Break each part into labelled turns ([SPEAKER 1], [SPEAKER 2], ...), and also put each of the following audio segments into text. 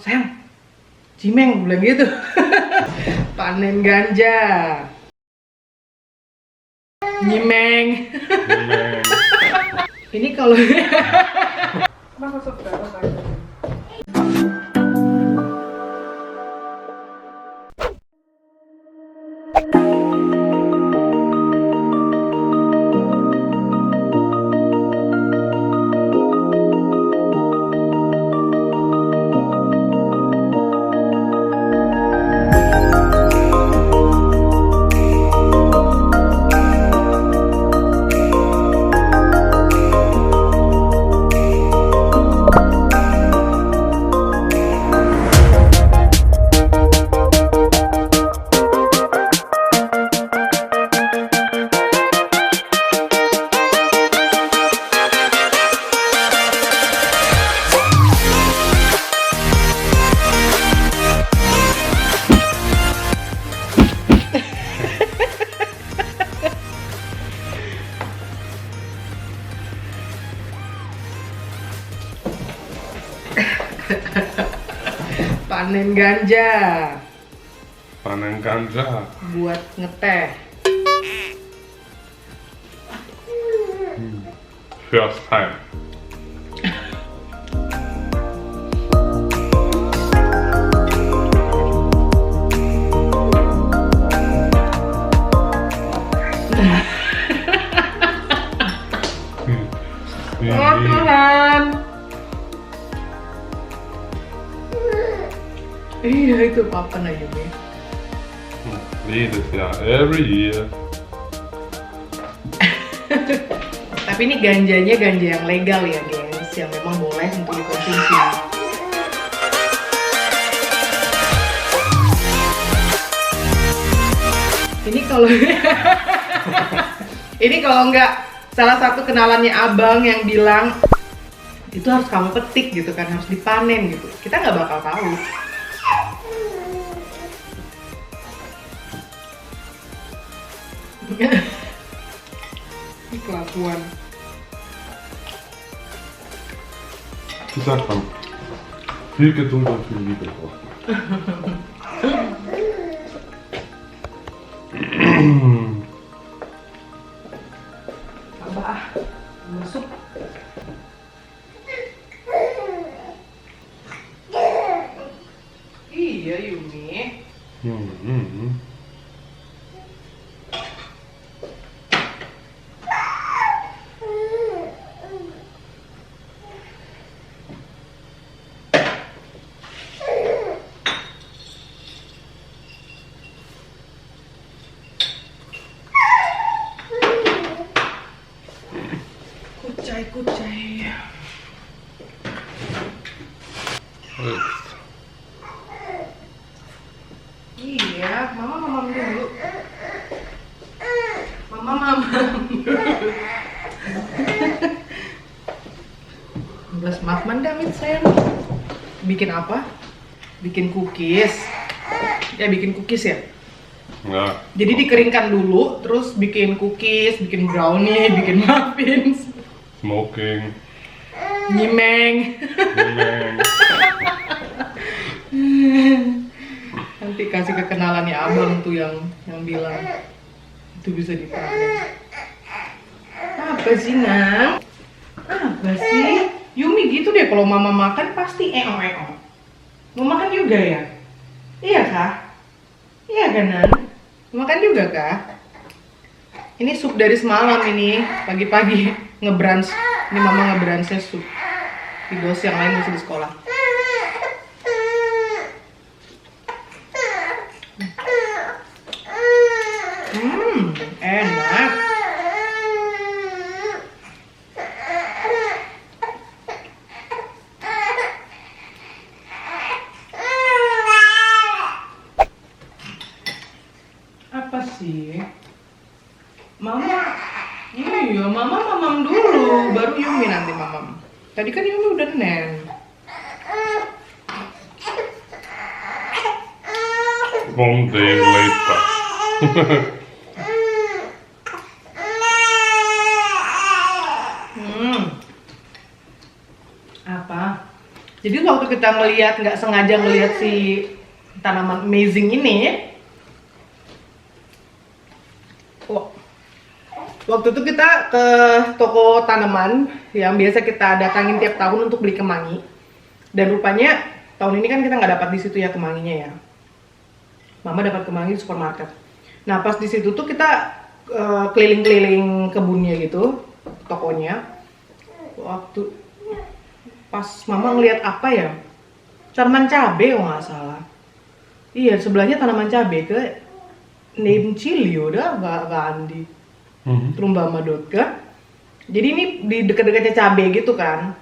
[SPEAKER 1] sayang, Cimeng bilang gitu. Panen ganja. Nyimeng. Ini kalau kenapa saudara saya? Panen ganja.
[SPEAKER 2] Panen ganja.
[SPEAKER 1] Buat ngeteh.
[SPEAKER 2] First time.
[SPEAKER 1] Oh Tuhan. Iya itu papa Yumi.
[SPEAKER 2] Jedes Jahr, every year.
[SPEAKER 1] Tapi ini ganjanya ganja yang legal ya guys, yang memang boleh untuk dikonsumsi. Ini kalau ini kalau nggak salah satu kenalannya abang yang bilang itu harus kamu petik gitu kan, harus dipanen gitu. Kita nggak bakal tahu. Ini kelakuan.
[SPEAKER 2] Ich sag mal, viel Geduld und viel Liebe braucht
[SPEAKER 1] Abah masuk. Iya Yumi. Kucai. Iya, mama mamam dulu. Mama mamam dulu. Belas Mahman Damit sayang. Bikin apa? Bikin cookies. Ya bikin cookies ya.
[SPEAKER 2] Ja.
[SPEAKER 1] Jadi dikeringkan dulu, terus bikin cookies, bikin brownie, bikin muffins.
[SPEAKER 2] Smoking.
[SPEAKER 1] Nyimeng.
[SPEAKER 2] Nyimeng.
[SPEAKER 1] Nanti kasih kekenalannya abang tuh yang bilang itu bisa dipanen. Apa sih Nang? Apa sih? Yumi gitu deh kalau mama makan pasti eo. Mau makan juga ya? Iya kah? Iya kan Nang? Mau makan juga kah? Ini sup dari semalam ini, pagi-pagi ngebrunch. Ini mama ngebrunchnya sup. Di dos yang lain masih di sekolah. Enak. Apa sih? Mama, iya, mama mamam dulu, baru Yumi nanti mamam. Tadi kan Yumi udah nen.
[SPEAKER 2] One day later.
[SPEAKER 1] Jadi waktu kita nggak sengaja ngelihat si tanaman amazing ini, waktu itu kita ke toko tanaman yang biasa kita datangin tiap tahun untuk beli kemangi. Dan rupanya tahun ini kan kita nggak dapat di situ ya kemanginya ya. Mama dapat kemangi di supermarket. Nah pas di situ tuh kita keliling-keliling kebunnya gitu, tokonya. Waktu pas Mama ngelihat apa ya? Tanaman cabe kalau nggak salah. Iya sebelahnya tanaman cabe ke name chili udah nggak Andi. Trumba Madotka. Jadi ini di dekat-dekatnya cabe gitu kan.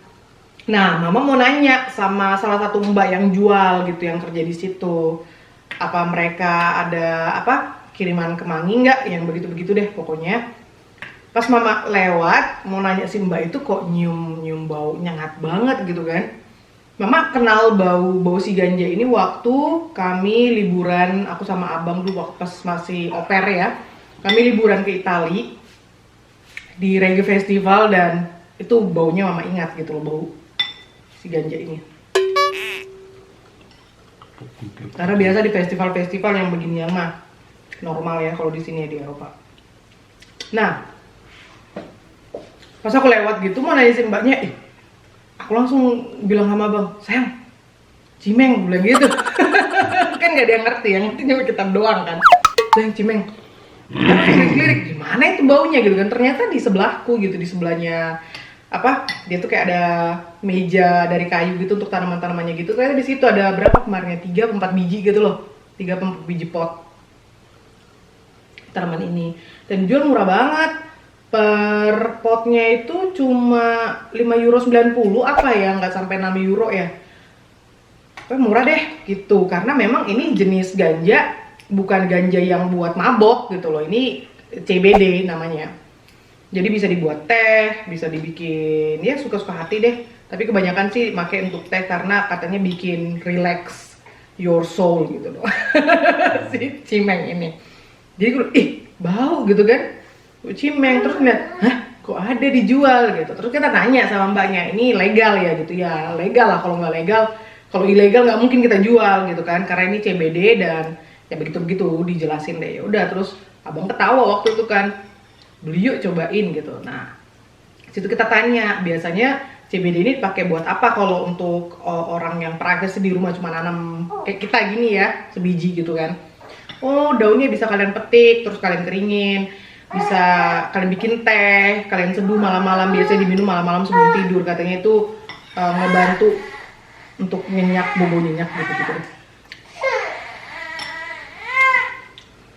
[SPEAKER 1] Nah, Mama mau nanya sama salah satu mbak yang jual gitu, yang kerja di situ. Apa mereka ada kiriman kemangi nggak? Yang begitu-begitu deh pokoknya. Pas Mama lewat mau nanya si mbak itu kok nyium bau nyengat banget gitu kan. Mama kenal bau si ganja ini waktu kami liburan, aku sama abang dulu waktu pas masih au pair ya. Kami liburan ke Itali di reggae festival dan itu baunya Mama ingat gitu loh, bau si ganja ini. Karena biasa di festival-festival yang beginian mah normal ya kalau di sini ya di Eropa. Nah, pas aku lewat gitu mau nanya si mbaknya, aku langsung bilang sama abang, sayang, cimeng, bilang gitu. Kan gak ada yang ngerti, yang ngerti cuma kita doang kan. Sayang, cimeng. Lirik gimana itu baunya gitu kan, ternyata di sebelahku gitu, di sebelahnya dia tuh kayak ada meja dari kayu gitu untuk tanaman-tanamannya gitu. Ternyata di situ ada berapa kemarinnya, 3 atau 4 biji gitu loh, 3 atau 4 biji pot tanaman ini, dan jual murah banget. Per potnya itu cuma €5.90 nggak sampai €6 ya, tapi murah deh gitu. Karena memang ini jenis ganja bukan ganja yang buat mabok gitu loh, ini CBD namanya. Jadi bisa dibuat teh, bisa dibikin ya suka-suka hati deh. Tapi kebanyakan sih pakai untuk teh karena katanya bikin relax your soul gitu loh. Si cimeng ini. Jadi gue bau gitu kan, cimeng. Terus ngeliat, hah kok ada dijual gitu. Terus kita tanya sama mbaknya, ini legal ya gitu ya. Legal lah, kalau nggak legal, kalau ilegal nggak mungkin kita jual gitu kan. Karena ini CBD dan ya begitu-begitu dijelasin deh. Ya udah, terus abang ketawa waktu itu kan, beli yuk cobain gitu. Nah situ kita tanya, biasanya CBD ini pakai buat apa kalau untuk orang yang privacy di rumah cuma nanam kayak kita gini ya, sebiji gitu kan. Oh daunnya bisa kalian petik, terus kalian keringin, bisa kalian bikin teh, kalian seduh malam-malam, biasanya diminum malam-malam sebelum tidur. Katanya itu ngebantu untuk nyenyak, bobo nyenyak gitu-gitu.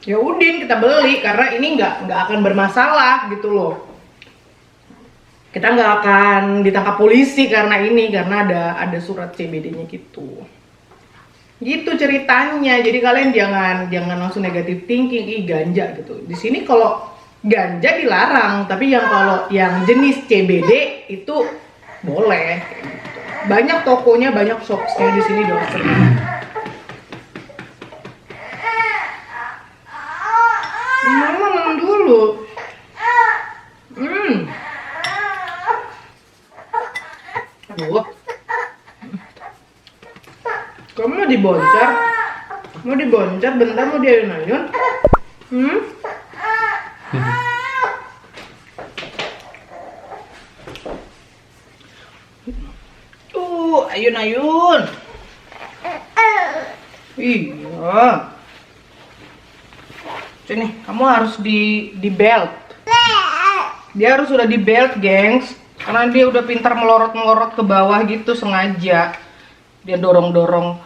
[SPEAKER 1] Ya udin kita beli karena ini nggak akan bermasalah gitu loh. Kita nggak akan ditangkap polisi karena ini, karena ada surat CBD-nya gitu. Gitu ceritanya. Jadi kalian jangan langsung negatif thinking, ganja gitu. Di sini kalau ganja dilarang, tapi kalau yang jenis CBD itu boleh. Banyak tokonya, banyak shopsnya di sini dokter. Mama dulu. Aduh. Kamu mau diboncar? Mau diboncar bentar, mau diayun-ayun? Ayun-ayun. Iya. Sini, kamu harus di belt. Dia harus sudah di belt, gengs. Karena dia udah pintar melorot-melorot ke bawah gitu sengaja. Dia dorong-dorong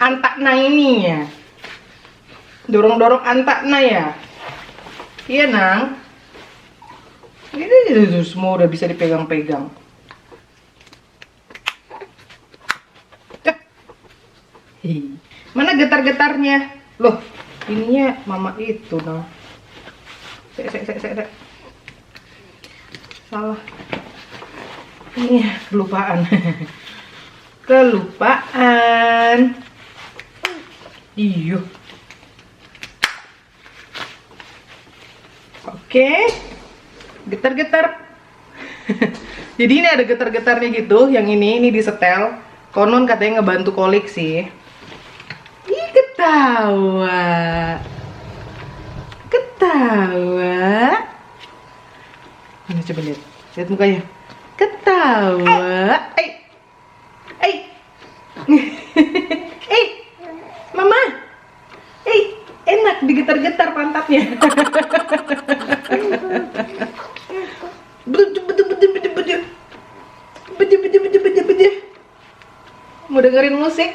[SPEAKER 1] antakna ininya. Dorong-dorong antakna ya. Iya, Nang. Ini semua udah bisa dipegang-pegang. Mana getar-getarnya? Loh, ininya mama itu dong. Salah. Ini kelupaan. Kelupaan. Iyo. Oke. Getar-getar. Jadi ini ada getar-getarnya gitu. Yang ini disetel. Konon katanya ngebantu koleksi. Ih, ketawa. Ketawa. Ini coba lihat. Lihat mukanya. Ketawa. Mama. Enak digetar-getar pantatnya. Mau dengerin musik?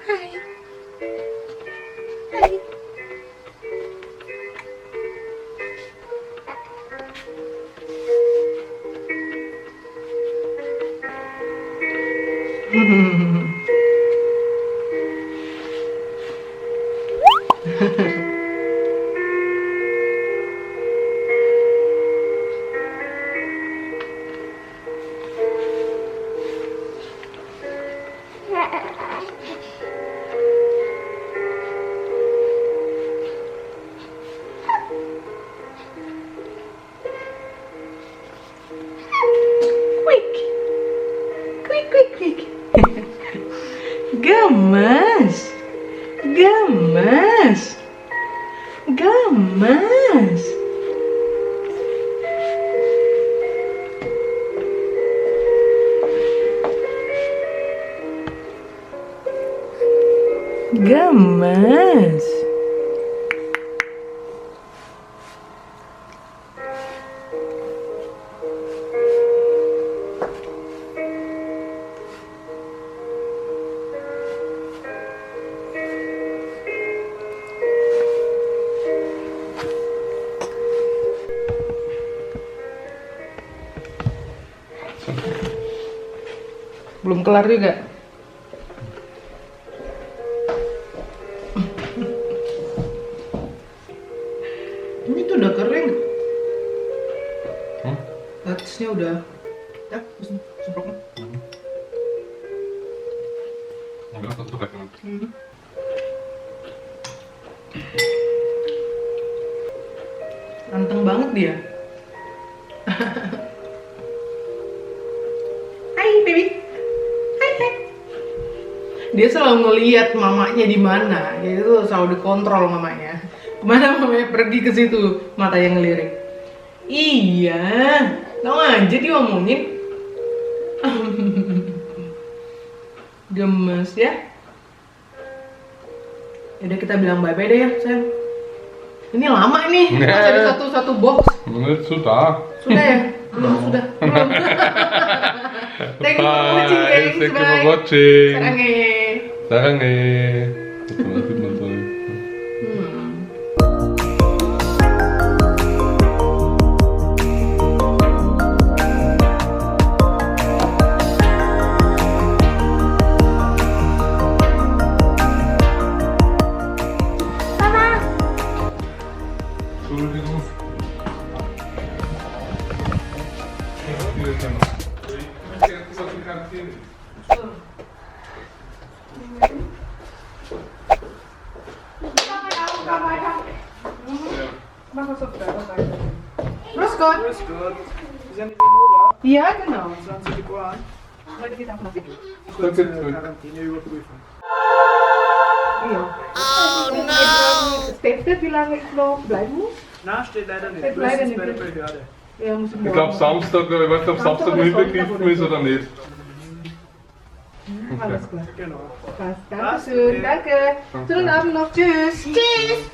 [SPEAKER 1] Hai. Hai. Quick. Gamas. Gamas. Belum kelar juga. Ini tuh udah kering. Atasnya udah. Ya, semprotnya. Anteng banget dia. Hai baby. Hai. Dia selalu ngeliat mamanya di mana. Dia itu selalu dikontrol mamanya. Kemana mamanya pergi ke situ, matanya ngelirik. Iya, tau aja diomongin. Gemes ya. Yaudah kita bilang bye-bye deh ya, sayang. Ini lama nih, masih ada satu box.
[SPEAKER 2] Sudah.
[SPEAKER 1] Sudah ya? Belum, sudah. Belum. Thank you for watching, guys.
[SPEAKER 2] Thank you for
[SPEAKER 1] Bye.
[SPEAKER 2] watching.
[SPEAKER 1] Sarange.
[SPEAKER 2] Sarange. Entschuldigung.
[SPEAKER 1] Grüß Gott.
[SPEAKER 3] Grüß Gott. Sie sind in Nova.
[SPEAKER 1] Ja, genau.
[SPEAKER 3] Wann sind Sie geboren?
[SPEAKER 1] Heute geht auch noch Video.
[SPEAKER 3] Kurze Quarantäne überprüfen.
[SPEAKER 1] Ja. Oh no! Testet, wie lange ich noch bleiben muss?
[SPEAKER 3] Nein, steht leider nicht.
[SPEAKER 1] Steht
[SPEAKER 3] Du
[SPEAKER 1] leider
[SPEAKER 3] bist
[SPEAKER 1] nicht.
[SPEAKER 3] bei der Behörde.
[SPEAKER 1] Ja, muss ich
[SPEAKER 2] Ich glaube Samstag, ich weiß nicht, ob Samstag nur inbegriffen ist oder nicht.
[SPEAKER 1] Alles klar.
[SPEAKER 3] Genau.
[SPEAKER 1] Passt. Dankeschön. Danke. Schönen Abend noch. Tschüss. Tschüss.